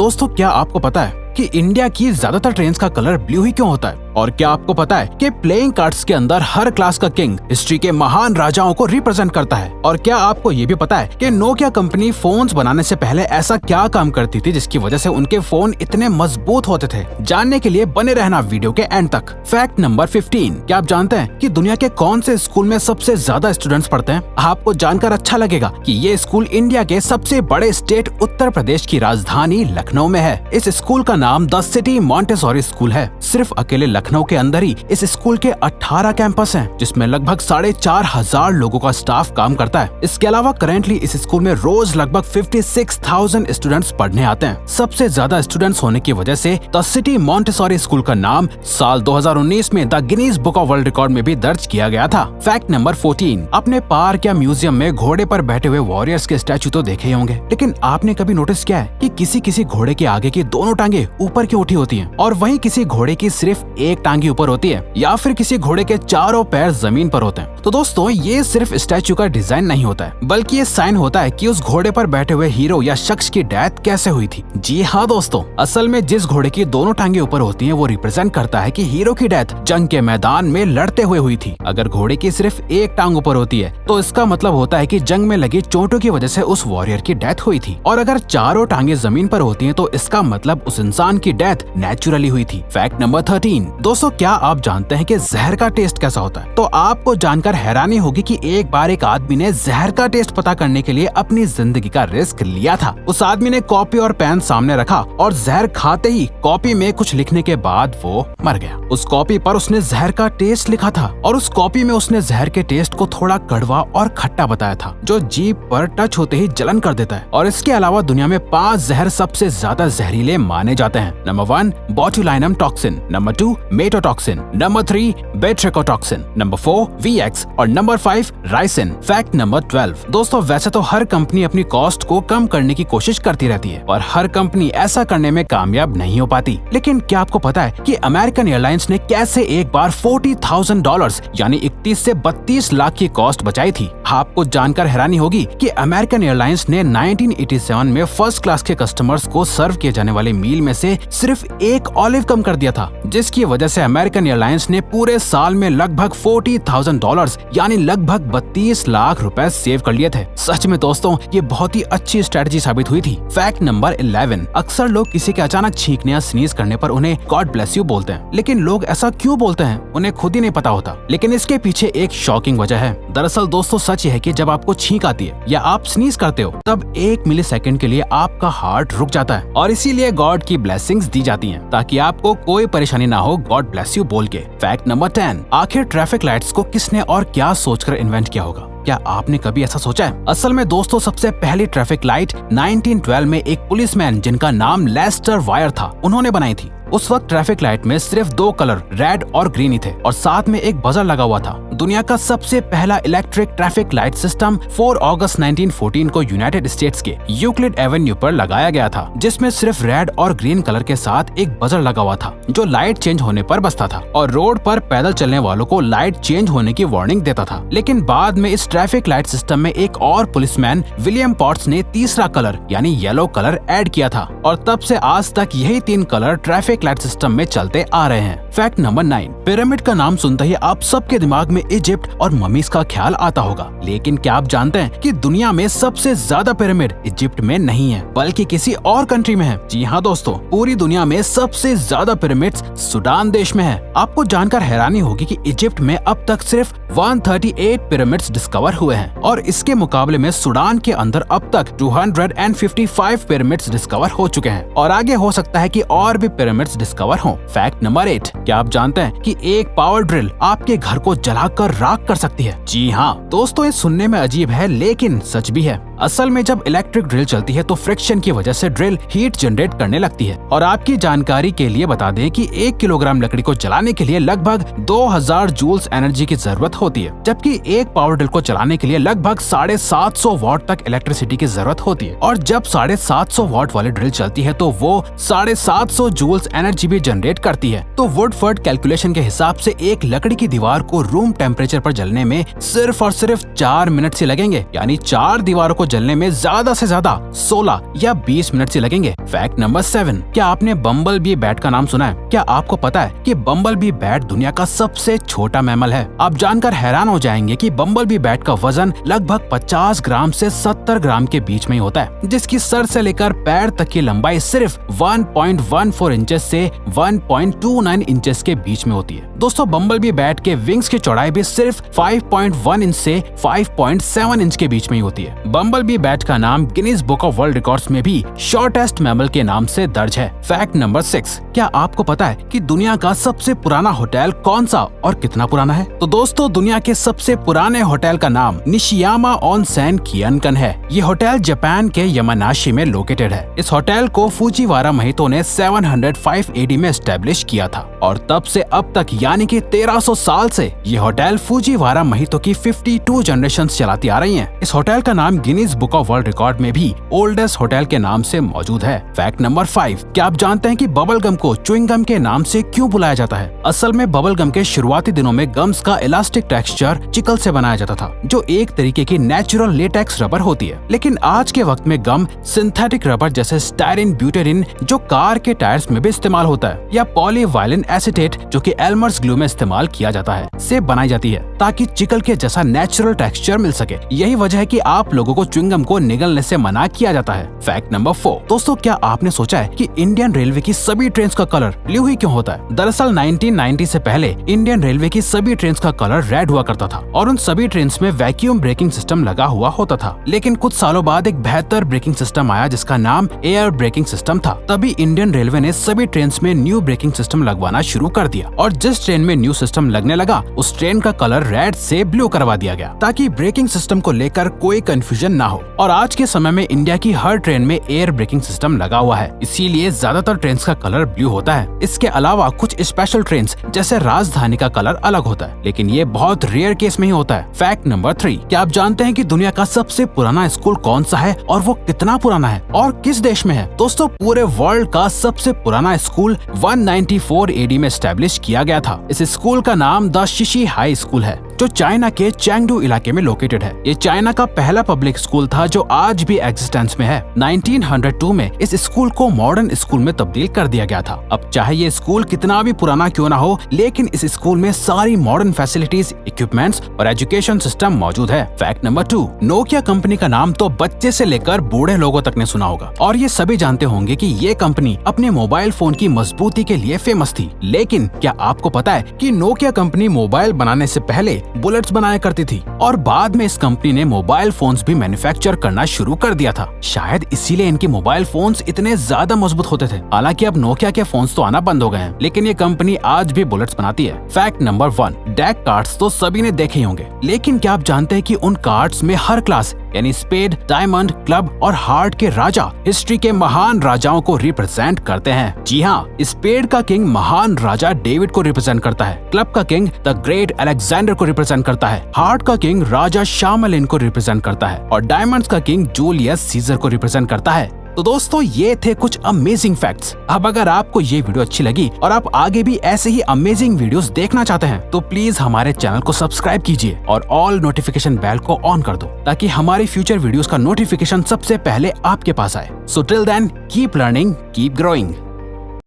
दोस्तों क्या आपको पता है कि इंडिया की ज्यादातर ट्रेन्स का कलर ब्लू ही क्यों होता है? और क्या आपको पता है कि प्लेइंग कार्ड्स के अंदर हर क्लास का किंग हिस्ट्री के महान राजाओं को रिप्रेजेंट करता है? और क्या आपको ये भी पता है कि नोकिया कंपनी फोन्स बनाने से पहले ऐसा क्या काम करती थी जिसकी वजह से उनके फोन इतने मजबूत होते थे? जानने के लिए बने रहना वीडियो के एंड तक। फैक्ट नंबर 15, क्या आप जानते हैं कि दुनिया के कौन से स्कूल में सबसे ज्यादा स्टूडेंट्स पढ़ते हैं? आपको जानकर अच्छा लगेगा कि ये स्कूल इंडिया के सबसे बड़े स्टेट उत्तर प्रदेश की राजधानी लखनऊ में है। इस स्कूल का नाम द सिटी मॉन्टेसोरी स्कूल है। सिर्फ अकेले लखनऊ के अंदर ही इस स्कूल के 18 कैंपस हैं, जिसमें लगभग 4,500 लोगों का स्टाफ काम करता है। इसके अलावा करेंटली इस स्कूल में रोज लगभग 56,000 स्टूडेंट्स पढ़ने आते हैं। सबसे ज्यादा स्टूडेंट्स होने की वजह से द सिटी मॉन्टेसोरी स्कूल का नाम साल 2019 में the Guinness book of world record में भी दर्ज किया गया था। फैक्ट नंबर 14, अपने पार्क या म्यूजियम में घोड़े पर बैठे हुए वॉरियर्स के स्टैचू तो देखे ही होंगे, लेकिन आपने कभी नोटिस किया है कि किसी घोड़े के आगे की दोनों टांगे ऊपर क्यों उठी होती हैं और वहीं किसी घोड़े की सिर्फ एक टांगी ऊपर होती है, या फिर किसी घोड़े के चारों पैर जमीन पर होते हैं? तो दोस्तों ये सिर्फ स्टैचू का डिजाइन नहीं होता है, बल्कि ये साइन होता है कि उस घोड़े पर बैठे हुए हीरो या शख्स की डेथ कैसे हुई थी। जी हाँ दोस्तों, असल में जिस घोड़े की दोनों टांगे ऊपर होती हैं वो रिप्रेजेंट करता है कि हीरो की डेथ जंग के मैदान में लड़ते हुए हुई थी। अगर घोड़े की सिर्फ एक टांग ऊपर होती है तो इसका मतलब होता है कि जंग में लगी चोटों की वजह से उस वॉरियर की डेथ हुई थी, और अगर चारों टांगे जमीन पर होती हैं तो इसका मतलब उस इंसान की डेथ नेचुरली हुई थी। फैक्ट नंबर 13, दोस्तों क्या आप जानते हैं कि जहर का टेस्ट कैसा होता है? तो आपको जानकर हैरानी होगी कि एक बार एक आदमी ने जहर का टेस्ट पता करने के लिए अपनी जिंदगी का रिस्क लिया था। उस आदमी ने कॉपी और पेन सामने रखा और जहर खाते ही कॉपी में कुछ लिखने के बाद वो मर गया। उस कॉपी पर उसने जहर का टेस्ट लिखा था और उस कॉपी में उसने जहर के टेस्ट को थोड़ा कड़वा और खट्टा बताया था, जो जीभ पर टच होते ही जलन कर देता है। और इसके अलावा दुनिया में 5 जहर सबसे ज्यादा जहरीले माने जाते हैं। Number 1 botulinum toxin, number 2 maitotoxin, number 3 batrachotoxin, number 4 VX और नंबर 5 राइसिन। फैक्ट नंबर 12, दोस्तों वैसे तो हर कंपनी अपनी कॉस्ट को कम करने की कोशिश करती रहती है और हर कंपनी ऐसा करने में कामयाब नहीं हो पाती, लेकिन क्या आपको पता है कि अमेरिकन एयरलाइंस ने कैसे एक बार $40,000 यानी 31 से 32 लाख की कॉस्ट बचाई थी? आपको जानकर हैरानी होगी कि अमेरिकन एयरलाइंस ने 1987 में फर्स्ट क्लास के कस्टमर्स को सर्व किए जाने वाले मील में से सिर्फ एक ऑलिव कम कर दिया था, जिसकी वजह से अमेरिकन एयरलाइंस ने पूरे साल में लगभग $40,000 यानी लगभग 32 लाख रुपए सेव कर लिए थे। सच में दोस्तों ये बहुत ही अच्छी स्ट्रेटजी साबित हुई थी। फैक्ट नंबर 11, अक्सर लोग किसी के अचानक छींकने या स्नीज करने पर उन्हें गॉड ब्लेस यू बोलते हैं, लेकिन लोग ऐसा क्यों बोलते हैं उन्हें खुद ही नहीं पता होता, लेकिन इसके पीछे एक शॉकिंग वजह है। दरअसल दोस्तों सच ये है कि जब आपको छींक आती है या आप स्नीज करते हो तब 1 मिलीसेकंड के लिए आपका हार्ट रुक जाता है और इसीलिए गॉड की ब्लेसिंग्स दी जाती हैं ताकि आपको कोई परेशानी ना हो गॉड ब्लेस यू बोल के। फैक्ट नंबर 10, आखिर ट्रैफिक लाइट्स को किसने और क्या सोचकर इन्वेंट किया होगा? क्या आपने कभी ऐसा सोचा है? असल में दोस्तों सबसे पहली ट्रैफिक लाइट 1912 में एक पुलिसमैन जिनका नाम लेस्टर वायर था उन्होंने बनाई थी। उस वक्त ट्रैफिक लाइट में सिर्फ 2 कलर रेड और ग्रीन ही थे और साथ में एक बजर लगा हुआ था। दुनिया का सबसे पहला इलेक्ट्रिक ट्रैफिक लाइट सिस्टम 4 अगस्त 1914 को यूनाइटेड स्टेट्स के यूक्लिड एवेन्यू पर लगाया गया था, जिसमें सिर्फ रेड और ग्रीन कलर के साथ एक बजर लगा हुआ था जो लाइट चेंज होने पर बजता था और रोड पर पैदल चलने वालों को लाइट चेंज होने की वार्निंग देता था। लेकिन बाद में इस ट्रैफिक लाइट सिस्टम में एक और पुलिसमैन विलियम पॉट्स ने तीसरा कलर यानी येलो कलर ऐड किया था और तब से आज तक यही 3 कलर ट्रैफिक लाइट सिस्टम में चलते आ रहे हैं। फैक्ट नंबर 9, पिरामिड का नाम सुनते ही आप सबके दिमाग में इजिप्ट और ममीज का ख्याल आता होगा, लेकिन क्या आप जानते हैं कि दुनिया में सबसे ज्यादा पिरामिड इजिप्ट में नहीं है बल्कि किसी और कंट्री में है? जी हाँ दोस्तों, पूरी दुनिया में सबसे ज्यादा पिरामिड्स सूडान देश में है। आपको जानकर हैरानी होगी कि इजिप्ट में अब तक सिर्फ 138 पिरामिड्स डिस्कवर हुए हैं और इसके मुकाबले में सूडान के अंदर अब तक 255 पिरामिड्स डिस्कवर हो चुके हैं और आगे हो सकता है कि और भी पिरामिड्स डिस्कवर हो। फैक्ट नंबर 8, क्या आप जानते हैं कि एक पावर ड्रिल आपके घर को जलाकर राख कर सकती है? जी हाँ दोस्तों, ये सुनने में अजीब है लेकिन सच भी है। असल में जब इलेक्ट्रिक ड्रिल चलती है तो फ्रिक्शन की वजह से ड्रिल हीट जनरेट करने लगती है और आपकी जानकारी के लिए बता दें कि 1 किलोग्राम लकड़ी को जलाने के लिए लगभग 2000 जूल्स एनर्जी की जरूरत होती है, जबकि एक पावर ड्रिल को चलाने के लिए लगभग 750 वॉट तक इलेक्ट्रिसिटी की जरूरत होती है। और जब 750 वॉट वाली ड्रिल चलती है तो वो 750 जूल्स एनर्जी भी जनरेट करती है। तो वुडफोर्ड कैलकुलेशन के हिसाब से एक लकड़ी की दीवार को रूम टेम्परेचर पर जलने में सिर्फ और सिर्फ 4 मिनट से लगेंगे, यानी 4 दीवारों को जलने में ज्यादा से ज्यादा 16 या 20 मिनट से लगेंगे। फैक्ट नंबर 7, क्या आपने बम्बल बी बैट का नाम सुना है? क्या आपको पता है कि बम्बल बी बैट दुनिया का सबसे छोटा मैमल है? आप जानकर हैरान हो जाएंगे कि बम्बल बी बैट का वजन लगभग 50 ग्राम से 70 ग्राम के बीच में ही होता है, जिसकी सर से लेकर पैर तक की लंबाई सिर्फ 1.14 इंचेस से 1.29 इंचेस के बीच में होती है। दोस्तों, बम्बल बी बैट के विंग्स की चौड़ाई भी सिर्फ 5.1 इंच से 5.7 इंच के बीच में ही होती है। बम्बल बी बैट का नाम Guinness book of world records में भी शॉर्टेस्ट मैमल के नाम से दर्ज है। फैक्ट नंबर 6, क्या आपको पता है कि दुनिया का सबसे पुराना होटल कौन सा और कितना पुराना है? तो दोस्तों, दुनिया के सबसे पुराने होटल का नाम निशियामा ओनसेन कियनकन है। ये होटल जापान के यामानाशी में लोकेटेड है। इस होटल को फुजीवारा महितो ने 705 AD में एस्टेब्लिश किया था और तब से अब तक यानी कि 1300 साल से ये होटल फुजीवारा महितो की 52 जनरेशन चलाती आ रही हैं। इस होटल का नाम Guinness book of world record में भी ओल्डेस्ट होटल के नाम से मौजूद है। फैक्ट नंबर 5, क्या आप जानते हैं कि बबल गम को च्युइंग गम के नाम से क्यों बुलाया जाता है? असल में बबल गम के शुरुआती दिनों में गम्स का इलास्टिक टेक्सचर चिकल से बनाया जाता था, जो एक तरीके की नेचुरल लेटेक्स रबर होती है। लेकिन आज के वक्त में गम सिंथेटिक रबर जैसे स्टायरिन ब्यूटेरिन जो कार के टायर्स में भी इस्तेमाल होता है, या पॉलीवाइलिन एसीटेट जो कि एल्मर्स ग्लू में इस्तेमाल किया जाता है, से बनाई जाती है ताकि चिकल के जैसा नेचुरल टेक्सचर मिल सके। यही वजह है कि आप लोगों को च्युइंग गम को निगलने से मना किया जाता है। फैक्ट नंबर 4, दोस्तों, क्या आपने सोचा है कि इंडियन रेलवे की सभी ट्रेन का कलर ब्लू ही क्यों होता है? दरअसल 1990 से पहले इंडियन रेलवे की सभी ट्रेन का कलर रेड हुआ करता था और उन सभी ट्रेन में वैक्यूम ब्रेकिंग सिस्टम लगा हुआ होता था। लेकिन कुछ सालों बाद एक बेहतर ब्रेकिंग सिस्टम आया जिसका नाम एयर ब्रेकिंग सिस्टम था। तभी इंडियन रेलवे ने सभी ट्रेन में न्यू ब्रेकिंग सिस्टम लगवाना शुरू कर दिया और जिस ट्रेन में न्यू सिस्टम लगने लगा उस ट्रेन का कलर रेड से ब्लू करवा दिया गया ताकि ब्रेकिंग सिस्टम को लेकर कोई कंफ्यूजन ना हो। और आज के समय में इंडिया की हर ट्रेन में एयर ब्रेकिंग सिस्टम लगा हुआ है, इसीलिए ज्यादातर ट्रेन का कलर ब्लू होता है। इसके अलावा कुछ स्पेशल ट्रेन जैसे राजधानी का कलर अलग होता है, लेकिन ये बहुत रेयर केस में ही होता है। फैक्ट नंबर 3, क्या आप जानते हैं कि दुनिया का सबसे पुराना स्कूल कौन सा है और वो कितना पुराना है और किस देश में है? दोस्तों, पूरे वर्ल्ड का सबसे पुराना स्कूल 194 AD में एस्टेब्लिश किया गया था। इस स्कूल का नाम द शिशी हाई स्कूल है जो चाइना के चैंगडू इलाके में लोकेटेड है। ये चाइना का पहला पब्लिक स्कूल था जो आज भी एग्जिस्टेंस में है। 1902 में इस स्कूल को मॉडर्न स्कूल में तब्दील कर दिया गया था। अब चाहे ये स्कूल कितना भी पुराना क्यों ना हो, लेकिन इस स्कूल में सारी मॉडर्न फैसिलिटीज, इक्विपमेंट्स और एजुकेशन सिस्टम मौजूद है। फैक्ट नंबर 2, नोकिया कंपनी का नाम तो बच्चे से लेकर बूढ़े लोगों तक ने सुना होगा और ये सभी जानते होंगे कि ये कंपनी अपने मोबाइल फोन की मजबूती के लिए फेमस थी। लेकिन क्या आपको पता है कि नोकिया कंपनी मोबाइल बनाने से पहले बुलेट्स बनाया करती थी और बाद में इस कंपनी ने मोबाइल फोन्स भी मैन्युफैक्चर करना शुरू कर दिया था। शायद इसीलिए इनके मोबाइल फोन्स इतने ज्यादा मजबूत होते थे। हालांकि अब नोकिया के फोन्स तो आना बंद हो गए हैं, लेकिन ये कंपनी आज भी बुलेट्स बनाती है। फैक्ट नंबर 1, डेक कार्ड्स तो सभी ने देखे होंगे, लेकिन क्या आप जानते हैं कि उन कार्ड्स में हर क्लास यानी स्पेड, डायमंड, क्लब और हार्ट के राजा हिस्ट्री के महान राजाओं को रिप्रेजेंट करते हैं? जी हाँ, स्पेड का किंग महान राजा डेविड को रिप्रेजेंट करता है, क्लब का किंग द ग्रेट अलेक्जेंडर को रिप्रेजेंट करता है, हार्ट का किंग राजा शामलिन को रिप्रेजेंट करता है और डायमंड्स का किंग जूलियस सीजर को रिप्रेजेंट करता है। तो दोस्तों, ये थे कुछ अमेजिंग फैक्ट्स। अब अगर आपको ये वीडियो अच्छी लगी और आप आगे भी ऐसे ही अमेजिंग वीडियोस देखना चाहते हैं तो प्लीज हमारे चैनल को सब्सक्राइब कीजिए और ऑल नोटिफिकेशन बेल को ऑन कर दो ताकि हमारी फ्यूचर वीडियोस का नोटिफिकेशन सबसे पहले आपके पास आए। So till then, keep learning, keep growing.